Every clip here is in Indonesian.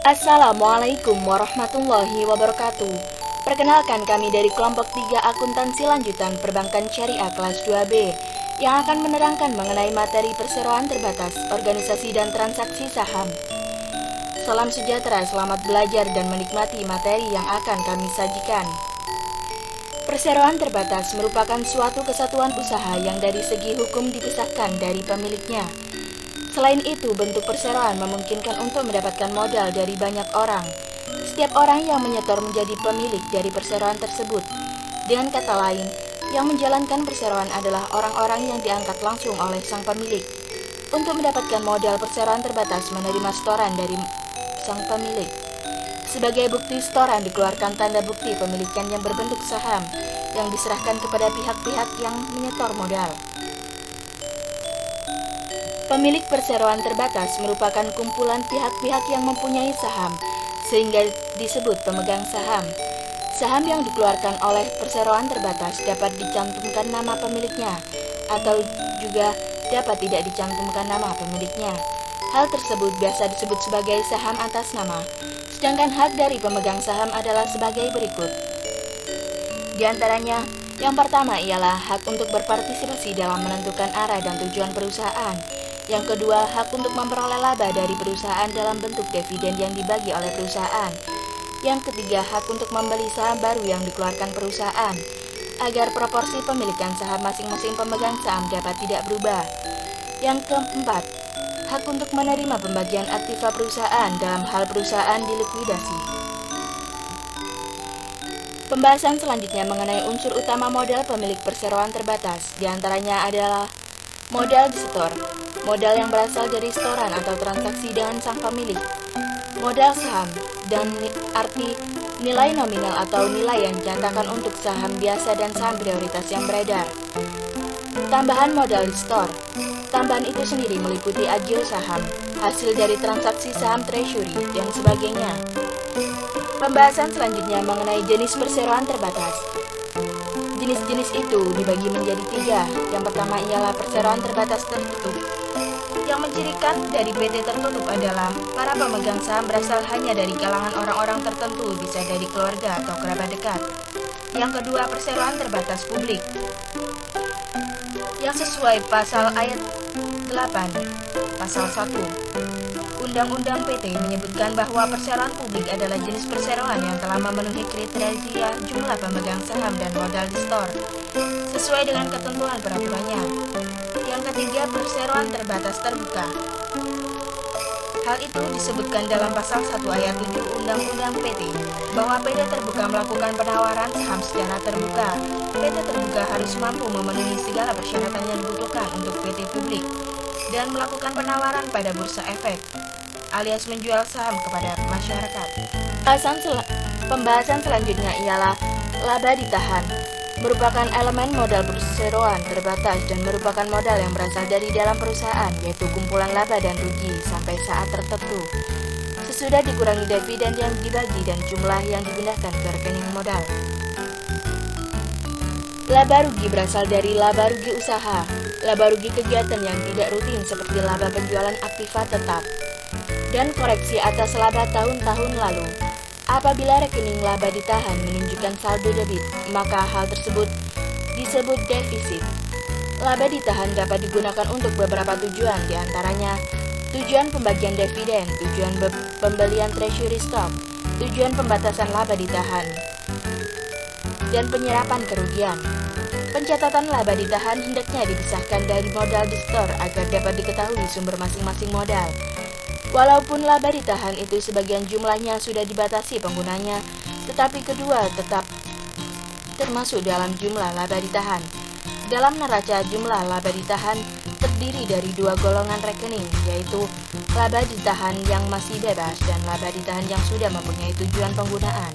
Assalamualaikum warahmatullahi wabarakatuh. Perkenalkan, kami dari kelompok 3 akuntansi lanjutan perbankan syariah kelas 2B yang akan menerangkan mengenai materi perseroan terbatas, organisasi dan transaksi saham. Salam sejahtera, selamat belajar dan menikmati materi yang akan kami sajikan. Perseroan terbatas merupakan suatu kesatuan usaha yang dari segi hukum dipisahkan dari pemiliknya. Selain itu, bentuk perseroan memungkinkan untuk mendapatkan modal dari banyak orang. Setiap orang yang menyetor menjadi pemilik dari perseroan tersebut. Dengan kata lain, yang menjalankan perseroan adalah orang-orang yang diangkat langsung oleh sang pemilik. Untuk mendapatkan modal, perseroan terbatas menerima setoran dari sang pemilik. Sebagai bukti setoran dikeluarkan tanda bukti pemilikan yang berbentuk saham yang diserahkan kepada pihak-pihak yang menyetor modal. Pemilik perseroan terbatas merupakan kumpulan pihak-pihak yang mempunyai saham, sehingga disebut pemegang saham. Saham yang dikeluarkan oleh perseroan terbatas dapat dicantumkan nama pemiliknya, atau juga dapat tidak dicantumkan nama pemiliknya. Hal tersebut biasa disebut sebagai saham atas nama, sedangkan hak dari pemegang saham adalah sebagai berikut. Di antaranya, yang pertama ialah hak untuk berpartisipasi dalam menentukan arah dan tujuan perusahaan. Yang kedua, hak untuk memperoleh laba dari perusahaan dalam bentuk dividen yang dibagi oleh perusahaan. Yang ketiga, hak untuk membeli saham baru yang dikeluarkan perusahaan, agar proporsi pemilikan saham masing-masing pemegang saham dapat tidak berubah. Yang keempat, hak untuk menerima pembagian aktiva perusahaan dalam hal perusahaan dilikuidasi. Pembahasan selanjutnya mengenai unsur utama modal pemilik perseroan terbatas. Di antaranya adalah modal disetor, modal yang berasal dari setoran atau transaksi dengan sang pemilik. Modal saham, dan arti nilai nominal atau nilai yang dinyatakan untuk saham biasa dan saham prioritas yang beredar. Tambahan modal disetor. Tambahan itu sendiri meliputi agio saham, hasil dari transaksi saham treasury, dan sebagainya. Pembahasan selanjutnya mengenai jenis perseroan terbatas. Jenis-jenis itu dibagi menjadi 3. Yang pertama ialah perseroan terbatas tertutup. Yang mencirikan dari PT tertutup adalah para pemegang saham berasal hanya dari kalangan orang-orang tertentu, bisa dari keluarga atau kerabat dekat. Yang kedua, perseroan terbatas publik, yang sesuai pasal ayat 8, pasal 1 Undang-Undang PT menyebutkan bahwa perseroan publik adalah jenis perseroan yang telah memenuhi kriteria jumlah pemegang saham dan modal disetor sesuai dengan ketentuan peraturannya. Yang ketiga, perseroan terbatas terbuka. Hal itu disebutkan dalam pasal 1 ayat 7 Undang-Undang PT bahwa PT terbuka melakukan penawaran saham secara terbuka. PT terbuka harus mampu memenuhi segala persyaratan yang dibutuhkan untuk PT publik dan melakukan penawaran pada bursa efek, alias menjual saham kepada masyarakat. Pembahasan selanjutnya ialah laba ditahan. Merupakan elemen modal perseroan terbatas dan merupakan modal yang berasal dari dalam perusahaan, yaitu kumpulan laba dan rugi sampai saat tertentu, sesudah dikurangi dividen yang dibagi dan jumlah yang digunakan ke rekening modal. Laba rugi berasal dari laba rugi usaha, laba rugi kegiatan yang tidak rutin seperti laba penjualan aktiva tetap, dan koreksi atas laba tahun-tahun lalu. Apabila rekening laba ditahan menunjukkan saldo debit, maka hal tersebut disebut defisit. Laba ditahan dapat digunakan untuk beberapa tujuan, diantaranya tujuan pembagian dividen, tujuan pembelian treasury stock, tujuan pembatasan laba ditahan, dan penyerapan kerugian. Pencatatan laba ditahan hendaknya dipisahkan dari modal disetor agar dapat diketahui sumber masing-masing modal. Walaupun laba ditahan itu sebagian jumlahnya sudah dibatasi penggunanya, tetapi kedua tetap termasuk dalam jumlah laba ditahan. Dalam neraca, jumlah laba ditahan terdiri dari 2 golongan rekening, yaitu laba ditahan yang masih bebas dan laba ditahan yang sudah mempunyai tujuan penggunaan.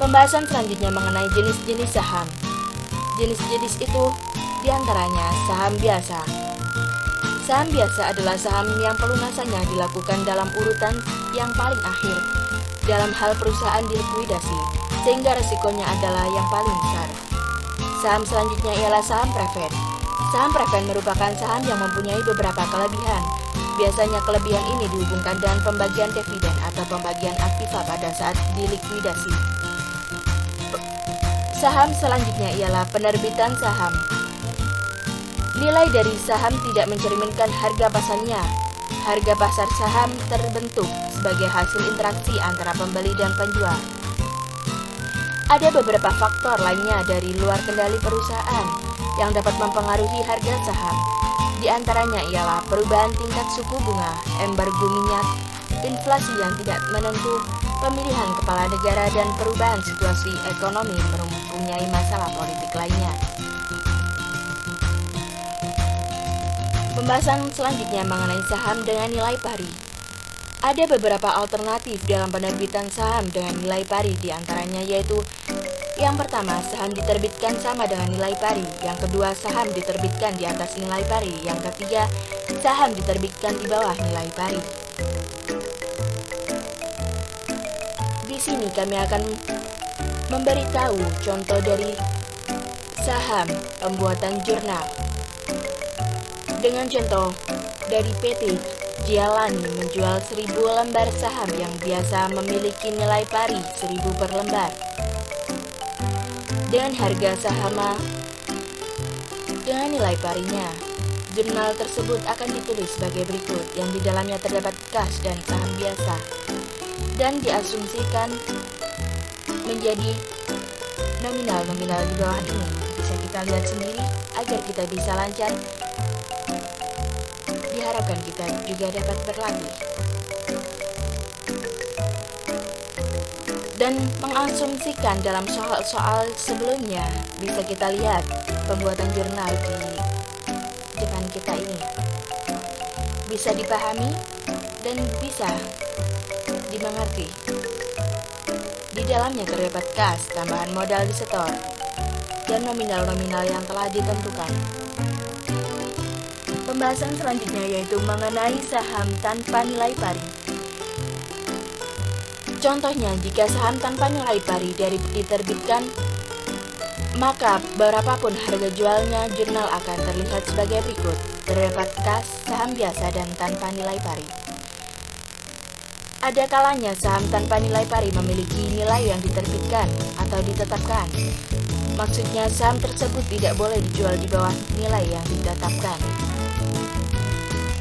Pembahasan selanjutnya mengenai jenis-jenis saham. Jenis-jenis itu diantaranya saham biasa. Saham biasa adalah saham yang pelunasannya dilakukan dalam urutan yang paling akhir dalam hal perusahaan dilikuidasi, sehingga resikonya adalah yang paling besar. Saham selanjutnya ialah saham preferred. Saham preferred merupakan saham yang mempunyai beberapa kelebihan. Biasanya kelebihan ini dihubungkan dengan pembagian dividen atau pembagian aktiva pada saat dilikuidasi. Saham selanjutnya ialah penerbitan saham. Nilai dari saham tidak mencerminkan harga pasarnya. Harga pasar saham terbentuk sebagai hasil interaksi antara pembeli dan penjual. Ada beberapa faktor lainnya dari luar kendali perusahaan yang dapat mempengaruhi harga saham. Di antaranya ialah perubahan tingkat suku bunga, embargo minyak, inflasi yang tidak menentu, pemilihan kepala negara, dan perubahan situasi ekonomi mempunyai masalah politik lainnya. Pembahasan selanjutnya mengenai saham dengan nilai pari. Ada beberapa alternatif dalam penerbitan saham dengan nilai pari, di antaranya yaitu: yang pertama, saham diterbitkan sama dengan nilai pari. Yang kedua, saham diterbitkan di atas nilai pari. Yang ketiga, saham diterbitkan di bawah nilai pari. Di sini kami akan memberitahu contoh dari saham pembuatan jurnal. Dengan contoh dari PT Gialani menjual 1000 lembar saham yang biasa memiliki nilai pari 1000 per lembar. Dengan harga sama dengan nilai parinya, jurnal tersebut akan ditulis sebagai berikut, yang di dalamnya terdapat kas dan saham biasa, dan diasumsikan menjadi nominal-nominal di bawah ini. Bisa kita lihat sendiri agar kita bisa lancar. Diharapkan kita juga dapat berlatih dan mengasumsikan dalam soal-soal sebelumnya. Bisa kita lihat pembuatan jurnal di depan kita ini bisa dipahami dan bisa dimengerti. Di dalamnya terdapat kas, tambahan modal disetor, dan nominal-nominal yang telah ditentukan. Pembahasan selanjutnya yaitu mengenai saham tanpa nilai pari. Contohnya, jika saham tanpa nilai pari diterbitkan, maka berapapun harga jualnya, jurnal akan terlihat sebagai berikut. Terdapat kas, saham biasa, dan tanpa nilai pari. Ada kalanya saham tanpa nilai pari memiliki nilai yang diterbitkan atau ditetapkan. Maksudnya, saham tersebut tidak boleh dijual di bawah nilai yang ditetapkan.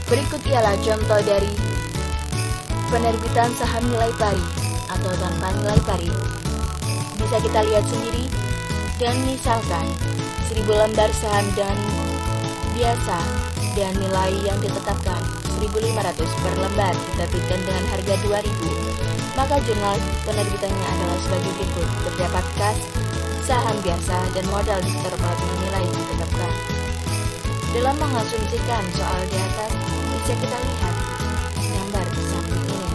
Berikut ialah contoh dari penerbitan saham nilai pari atau tanpa nilai pari. Bisa kita lihat sendiri, dan misalkan 1000 lembar saham dan biasa dan nilai yang ditetapkan 1.500 per lembar diterbitkan dengan harga 2.000, maka jurnal penerbitannya adalah sebagai berikut. Terdapat kas, saham biasa, dan modal disetor dengan nilai yang ditetapkan. Dalam mengasumsikan soal di atas, bisa kita lihat gambar di samping ini.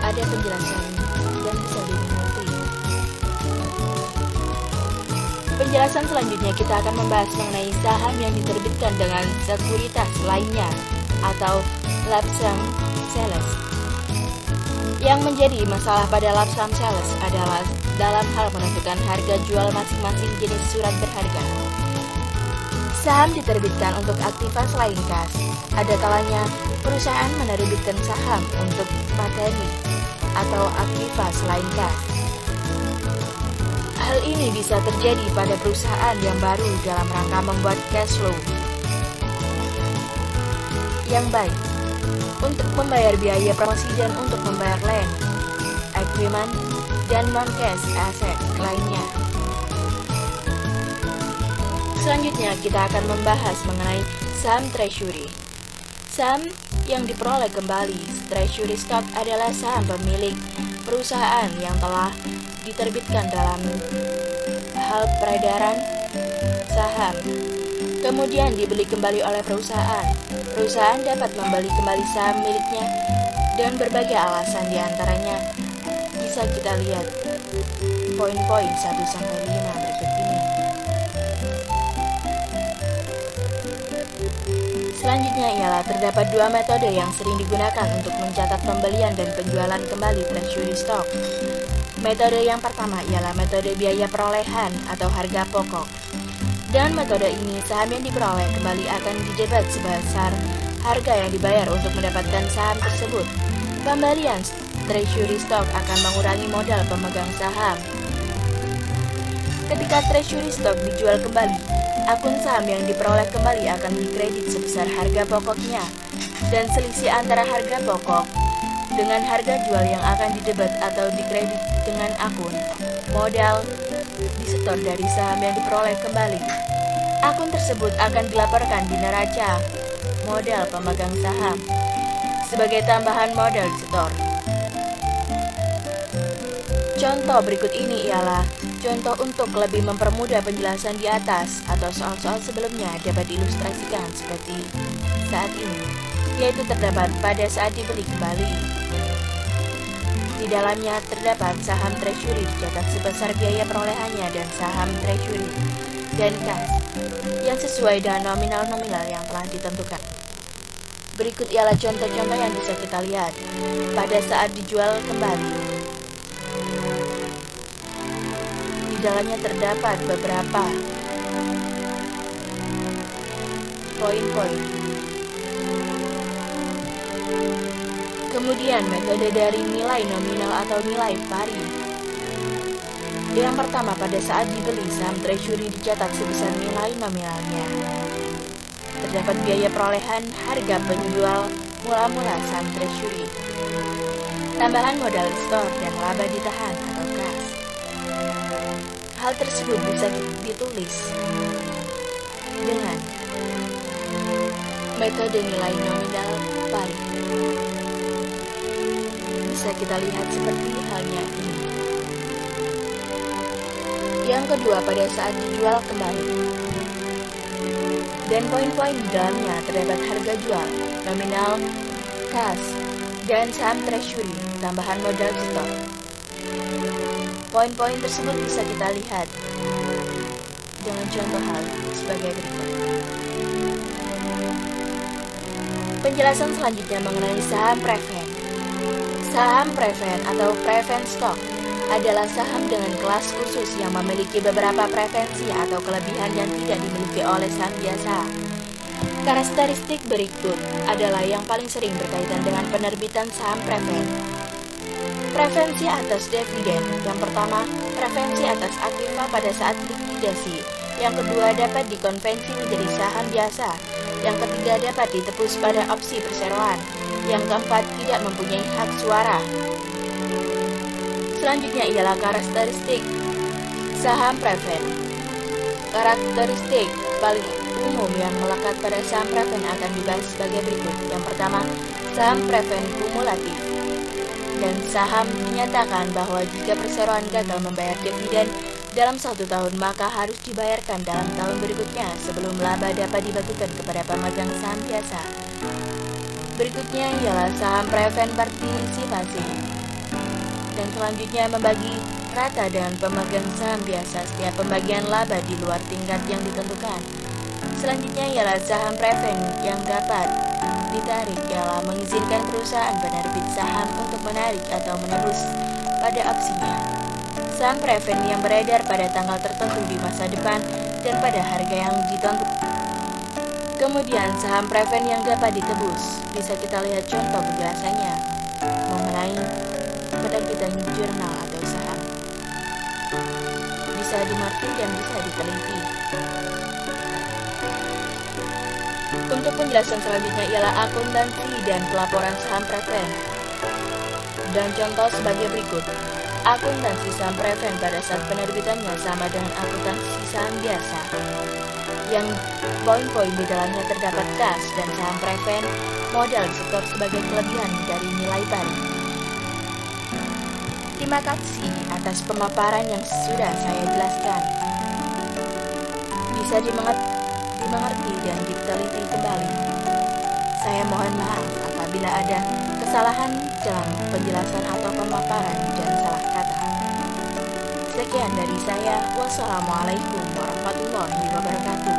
Ada penjelasan dan bisa dimengerti. Penjelasan selanjutnya kita akan membahas mengenai saham yang diterbitkan dengan sekuritas lainnya atau lump sum sales. Yang menjadi masalah pada lump sum sales adalah dalam hal menentukan harga jual masing-masing jenis surat berharga. Saham diterbitkan untuk aktiva selain kas. Ada kalanya perusahaan menerbitkan saham untuk materi atau aktiva selain kas. Hal ini bisa terjadi pada perusahaan yang baru dalam rangka membuat cash flow yang baik, untuk membayar biaya promosi dan untuk membayar land, equipment, dan non-cash asset lainnya. Selanjutnya kita akan membahas mengenai saham treasury. Saham yang diperoleh kembali, treasury stock, adalah saham pemilik perusahaan yang telah diterbitkan dalam hal peredaran saham, kemudian dibeli kembali oleh perusahaan. Perusahaan dapat membeli kembali saham miliknya dengan berbagai alasan, diantaranya bisa kita lihat poin-poin 1-5 berikut ini. Selanjutnya ialah terdapat dua metode yang sering digunakan untuk mencatat pembelian dan penjualan kembali treasury stock. Metode yang pertama ialah metode biaya perolehan atau harga pokok. Dengan metode ini, saham yang diperoleh kembali akan didebat sebesar harga yang dibayar untuk mendapatkan saham tersebut. Pembalian treasury stock akan mengurangi modal pemegang saham. Ketika treasury stock dijual kembali, akun saham yang diperoleh kembali akan dikredit sebesar harga pokoknya, dan selisih antara harga pokok dengan harga jual yang akan didebat atau dikredit dengan akun modal disetor dari saham yang diperoleh kembali. Akun tersebut akan dilaporkan di neraca modal pemegang saham sebagai tambahan modal disetor. Contoh berikut ini ialah contoh untuk lebih mempermudah penjelasan di atas atau soal-soal sebelumnya dapat diilustrasikan seperti saat ini, yaitu terdapat pada saat dibeli kembali. Di dalamnya terdapat saham treasury dicatat sebesar biaya perolehannya dan saham treasury dan kas yang sesuai dengan nominal-nominal yang telah ditentukan. Berikut ialah contoh-contoh yang bisa kita lihat pada saat dijual kembali. Di dalamnya terdapat beberapa poin-poin. Kemudian metode dari nilai nominal atau nilai pari. Yang pertama, pada saat dibeli, saham treasury dicatat sebesar nilai nominalnya. Terdapat biaya perolehan harga penjual mula-mula saham treasury, tambahan modal store dan laba ditahan atau kas. Hal tersebut bisa ditulis dengan metode nilai nominal pari. Bisa kita lihat seperti halnya ini. Yang kedua, pada saat dijual kembali. Dan poin-poin di dalamnya terdapat harga jual, nominal, kas, dan saham treasury, tambahan modal store. Poin-poin tersebut bisa kita lihat dengan contoh hal sebagai berikut. Penjelasan selanjutnya mengenai saham preferred. Saham preferred atau preferred stock adalah saham dengan kelas khusus yang memiliki beberapa preferensi atau kelebihan yang tidak dimiliki oleh saham biasa. Karakteristik berikut adalah yang paling sering berkaitan dengan penerbitan saham preferred. Preferensi atas dividen. Yang pertama, preferensi atas aktiva pada saat likuidasi. Yang kedua, dapat dikonversi menjadi saham biasa. Yang ketiga, dapat ditebus pada opsi perseroan. Yang keempat, tidak mempunyai hak suara. Selanjutnya ialah karakteristik saham preferred. Karakteristik paling umum yang melekat pada saham preferred akan dibahas sebagai berikut. Yang pertama, saham preferred kumulatif. Dan saham menyatakan bahwa jika perseroan gagal membayar dividen dalam 1 tahun, maka harus dibayarkan dalam tahun berikutnya sebelum laba dapat dibagikan kepada pemegang saham biasa. Berikutnya ialah saham preferred partisipasi. Dan selanjutnya membagi rata dengan pemegang saham biasa setiap pembagian laba di luar tingkat yang ditentukan. Selanjutnya ialah saham preferred yang dapat ditarik, ialah mengizinkan perusahaan penerbit saham untuk menarik atau menebus pada opsinya saham preferred yang beredar pada tanggal tertentu di masa depan dan pada harga yang ditentukan. Kemudian saham preferred yang dapat ditebus. Bisa kita lihat contoh penjelasannya mengenai penerbitan jurnal atau saham. Bisa dimengerti dan bisa diteliti. Untuk penjelasan selanjutnya ialah akuntansi dan pelaporan saham preferred. Dan contoh sebagai berikut. Akuntansi saham preferred pada saat penerbitannya sama dengan akuntansi saham biasa. Yang poin-poin di dalamnya terdapat kas dan saham preferred modal disetor sebagai kelebihan dari nilai pari. Terima kasih atas pemaparan yang sudah saya jelaskan. Bisa dimengerti dan diteliti kembali. Saya mohon maaf apabila ada kesalahan dalam penjelasan atau pemaparan dan salah kata. Sekian dari saya. Wassalamualaikum warahmatullahi wabarakatuh.